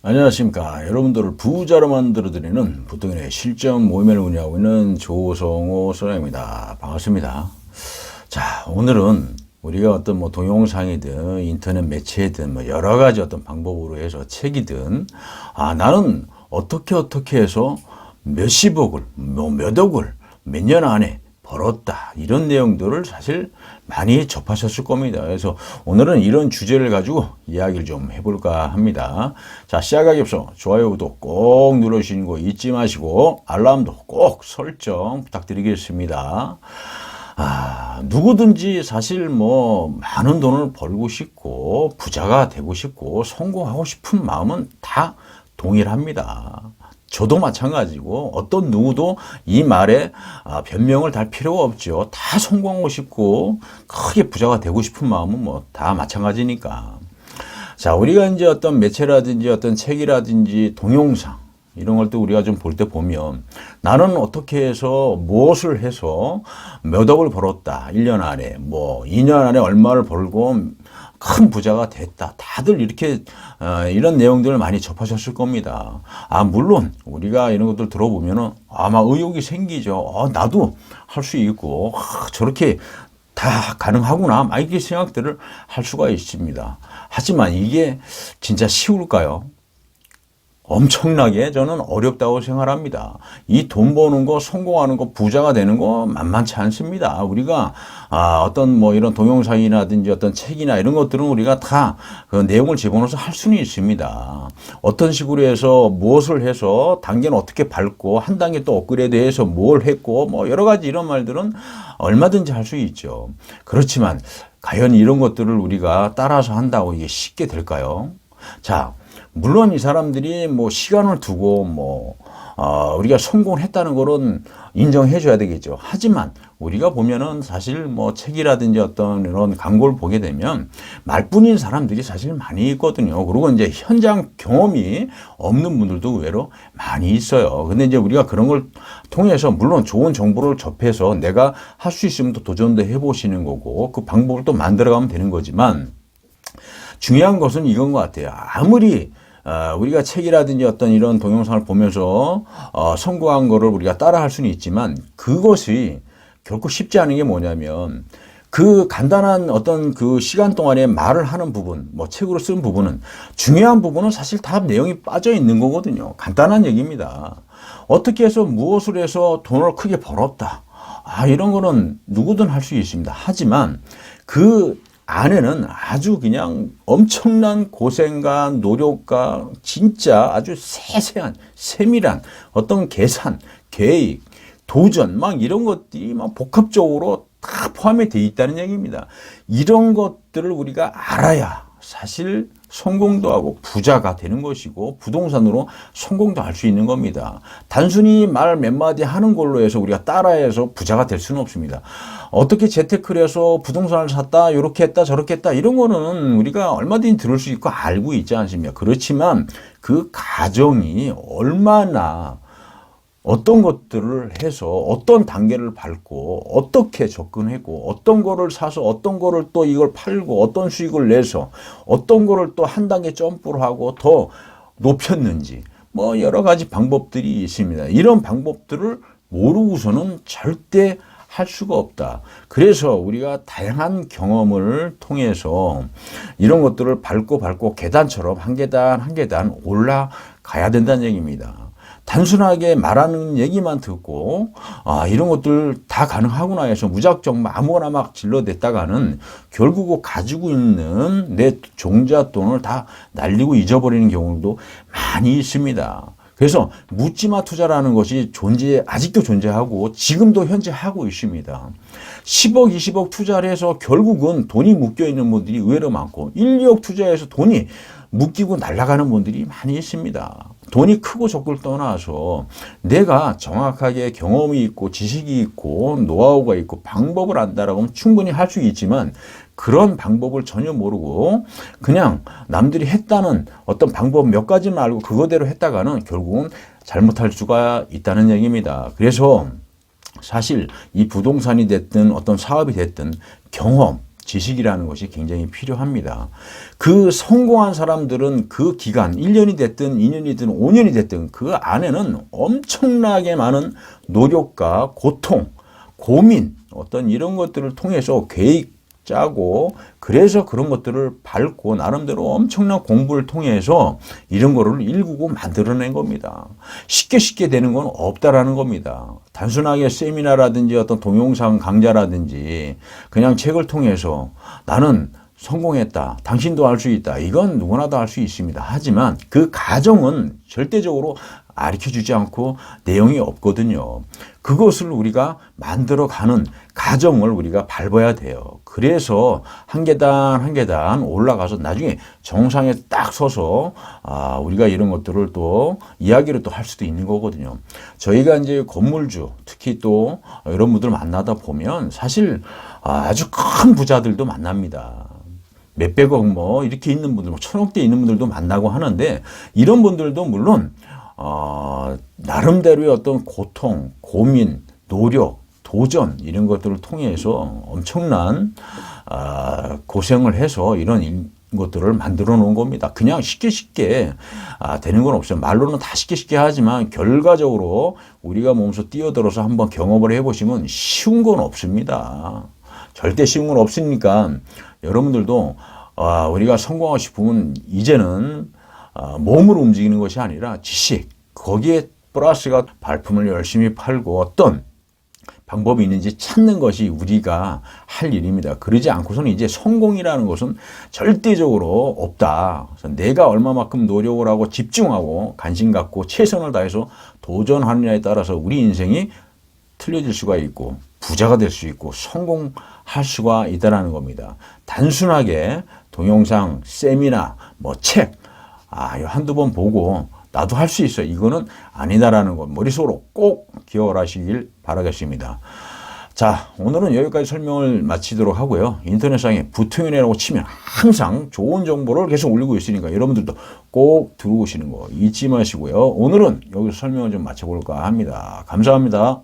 안녕하십니까. 여러분들을 부자로 만들어드리는 부동산의 실전 모임을 운영하고 있는 조성호 소장입니다. 반갑습니다. 자, 오늘은 우리가 어떤 동영상이든 인터넷 매체든 여러 가지 어떤 방법으로 해서 책이든 나는 어떻게 해서 몇십억을 몇억을 몇 년 안에 벌었다, 이런 내용들을 사실 많이 접하셨을 겁니다. 그래서 오늘은 이런 주제를 가지고 이야기를 좀 해볼까 합니다. 자, 시작하기 앞서 좋아요, 구독 꼭 눌러주시는 거 잊지 마시고 알람도 꼭 설정 부탁드리겠습니다. 누구든지 사실 많은 돈을 벌고 싶고 부자가 되고 싶고 성공하고 싶은 마음은 다 동일합니다. 저도 마찬가지고 어떤 누구도 이 말에 변명을 달 필요가 없죠. 다 성공하고 싶고 크게 부자가 되고 싶은 마음은 다 마찬가지니까. 자, 우리가 이제 어떤 매체라든지 어떤 책이라든지 동영상 이런 걸 또 우리가 좀 볼 때 보면 나는 어떻게 해서 무엇을 해서 몇 억을 벌었다, 1년 안에 2년 안에 얼마를 벌고 큰 부자가 됐다. 다들 이렇게 이런 내용들을 많이 접하셨을 겁니다. 물론 우리가 이런 것들 들어보면은 막 의욕이 생기죠. 나도 할 수 있고 저렇게 다 가능하구나, 막 이렇게 생각들을 할 수가 있습니다. 하지만 이게 진짜 쉬울까요? 엄청나게 저는 어렵다고 생각합니다. 이 돈 버는 거, 성공하는 거, 부자가 되는 거 만만치 않습니다. 우리가 어떤 이런 동영상이라든지 어떤 책이나 이런 것들은 우리가 다 그 내용을 집어넣어서 할 수는 있습니다. 어떤 식으로 해서 무엇을 해서 단계는 어떻게 밟고 한 단계 또 업그레이드해서 뭘 했고 여러 가지 이런 말들은 얼마든지 할 수 있죠. 그렇지만 과연 이런 것들을 우리가 따라서 한다고 이게 쉽게 될까요? 자, 물론 이 사람들이 시간을 두고 우리가 성공을 했다는 거는 인정해 줘야 되겠죠. 하지만 우리가 보면은 사실 책이라든지 어떤 이런 광고를 보게 되면 말뿐인 사람들이 사실 많이 있거든요. 그리고 이제 현장 경험이 없는 분들도 의외로 많이 있어요. 근데 이제 우리가 그런 걸 통해서 물론 좋은 정보를 접해서 내가 할 수 있으면 또 도전도 해 보시는 거고 그 방법을 또 만들어 가면 되는 거지만, 중요한 것은 이건 것 같아요. 아무리 우리가 책이라든지 어떤 이런 동영상을 보면서 성공한 거를 우리가 따라할 수는 있지만 그것이 결코 쉽지 않은 게 뭐냐면 그 간단한 어떤 그 시간 동안에 말을 하는 부분, 책으로 쓴 부분은 중요한 부분은 사실 다 내용이 빠져 있는 거거든요. 간단한 얘기입니다. 어떻게 해서 무엇을 해서 돈을 크게 벌었다, 이런 거는 누구든 할 수 있습니다. 하지만 그 안에는 아주 그냥 엄청난 고생과 노력과 진짜 아주 세세한 세밀한 어떤 계산, 계획, 도전 이런 것들이 복합적으로 다 포함이 되어 있다는 얘기입니다. 이런 것들을 우리가 알아야 사실 성공도 하고 부자가 되는 것이고 부동산으로 성공도 할 수 있는 겁니다. 단순히 말 몇 마디 하는 걸로 해서 우리가 따라해서 부자가 될 수는 없습니다. 어떻게 재테크를 해서 부동산을 샀다, 이렇게 했다, 저렇게 했다, 이런 거는 우리가 얼마든지 들을 수 있고 알고 있지 않습니까? 그렇지만 그 과정이 얼마나 어떤 것들을 해서 어떤 단계를 밟고 어떻게 접근했고 어떤 거를 사서 어떤 거를 또 이걸 팔고 어떤 수익을 내서 어떤 거를 또 한 단계 점프를 하고 더 높였는지 여러 가지 방법들이 있습니다. 이런 방법들을 모르고서는 절대 할 수가 없다. 그래서 우리가 다양한 경험을 통해서 이런 것들을 밟고 계단처럼 한 계단 한 계단 올라가야 된다는 얘기입니다. 단순하게 말하는 얘기만 듣고 이런 것들 다 가능하구나 해서 무작정 아무거나 막 질러댔다가는 결국 가지고 있는 내 종잣돈을 다 날리고 잊어버리는 경우도 많이 있습니다. 그래서 묻지마 투자라는 것이 아직도 존재하고 지금도 현재 하고 있습니다. 10억, 20억 투자를 해서 결국은 돈이 묶여있는 분들이 의외로 많고 1, 2억 투자해서 돈이 묶이고 날아가는 분들이 많이 있습니다. 돈이 크고 적고를 떠나서 내가 정확하게 경험이 있고 지식이 있고 노하우가 있고 방법을 안다라고 하면 충분히 할 수 있지만 그런 방법을 전혀 모르고 그냥 남들이 했다는 어떤 방법 몇 가지만 알고 그거대로 했다가는 결국은 잘못할 수가 있다는 얘기입니다. 그래서 사실 이 부동산이 됐든 어떤 사업이 됐든 경험, 지식이라는 것이 굉장히 필요합니다. 그 성공한 사람들은 그 기간 1년이 됐든 2년이든 5년이 됐든 그 안에는 엄청나게 많은 노력과 고통, 고민 어떤 이런 것들을 통해서 계획 짜고 그래서 그런 것들을 밟고 나름대로 엄청난 공부를 통해서 이런 거를 일구고 만들어낸 겁니다. 쉽게 되는 건 없다라는 겁니다. 단순하게 세미나라든지 어떤 동영상 강좌라든지 그냥 책을 통해서 나는 성공했다. 당신도 할 수 있다. 이건 누구나 다 할 수 있습니다. 하지만 그 과정은 절대적으로 가르쳐주지 않고 내용이 없거든요. 그것을 우리가 만들어가는 과정을 우리가 밟아야 돼요. 그래서 한 계단 한 계단 올라가서 나중에 정상에 딱 서서 우리가 이런 것들을 또 이야기를 또 할 수도 있는 거거든요. 저희가 이제 건물주 특히 또 이런 분들 만나다 보면 사실 아주 큰 부자들도 만납니다. 몇백억 뭐 이렇게 있는 분들, 뭐 천억대 있는 분들도 만나고 하는데 이런 분들도 물론 나름대로의 어떤 고통, 고민, 노력, 도전 이런 것들을 통해서 엄청난 고생을 해서 이런 것들을 만들어 놓은 겁니다. 그냥 쉽게 되는 건 없어요. 말로는 다 쉽게 하지만 결과적으로 우리가 몸소 뛰어들어서 한번 경험을 해보시면 쉬운 건 없습니다. 절대 쉬운 건 없으니까 여러분들도 우리가 성공하고 싶으면 이제는 몸으로 움직이는 것이 아니라 지식, 거기에 플러스가 발품을 열심히 팔고 어떤 방법이 있는지 찾는 것이 우리가 할 일입니다. 그러지 않고서는 이제 성공이라는 것은 절대적으로 없다. 그래서 내가 얼마만큼 노력을 하고 집중하고 관심 갖고 최선을 다해서 도전하느냐에 따라서 우리 인생이 틀려질 수가 있고 부자가 될 수 있고 성공할 수가 있다는 겁니다. 단순하게 동영상, 세미나, 뭐 책, 한두 번 보고 나도 할 수 있어. 이거는 아니다라는 것 머릿속으로 꼭 기억하시길 바라겠습니다. 자, 오늘은 여기까지 설명을 마치도록 하고요. 인터넷상에 부통연애라고 치면 항상 좋은 정보를 계속 올리고 있으니까 여러분들도 꼭 들어오시는 거 잊지 마시고요. 오늘은 여기서 설명을 좀 마쳐볼까 합니다. 감사합니다.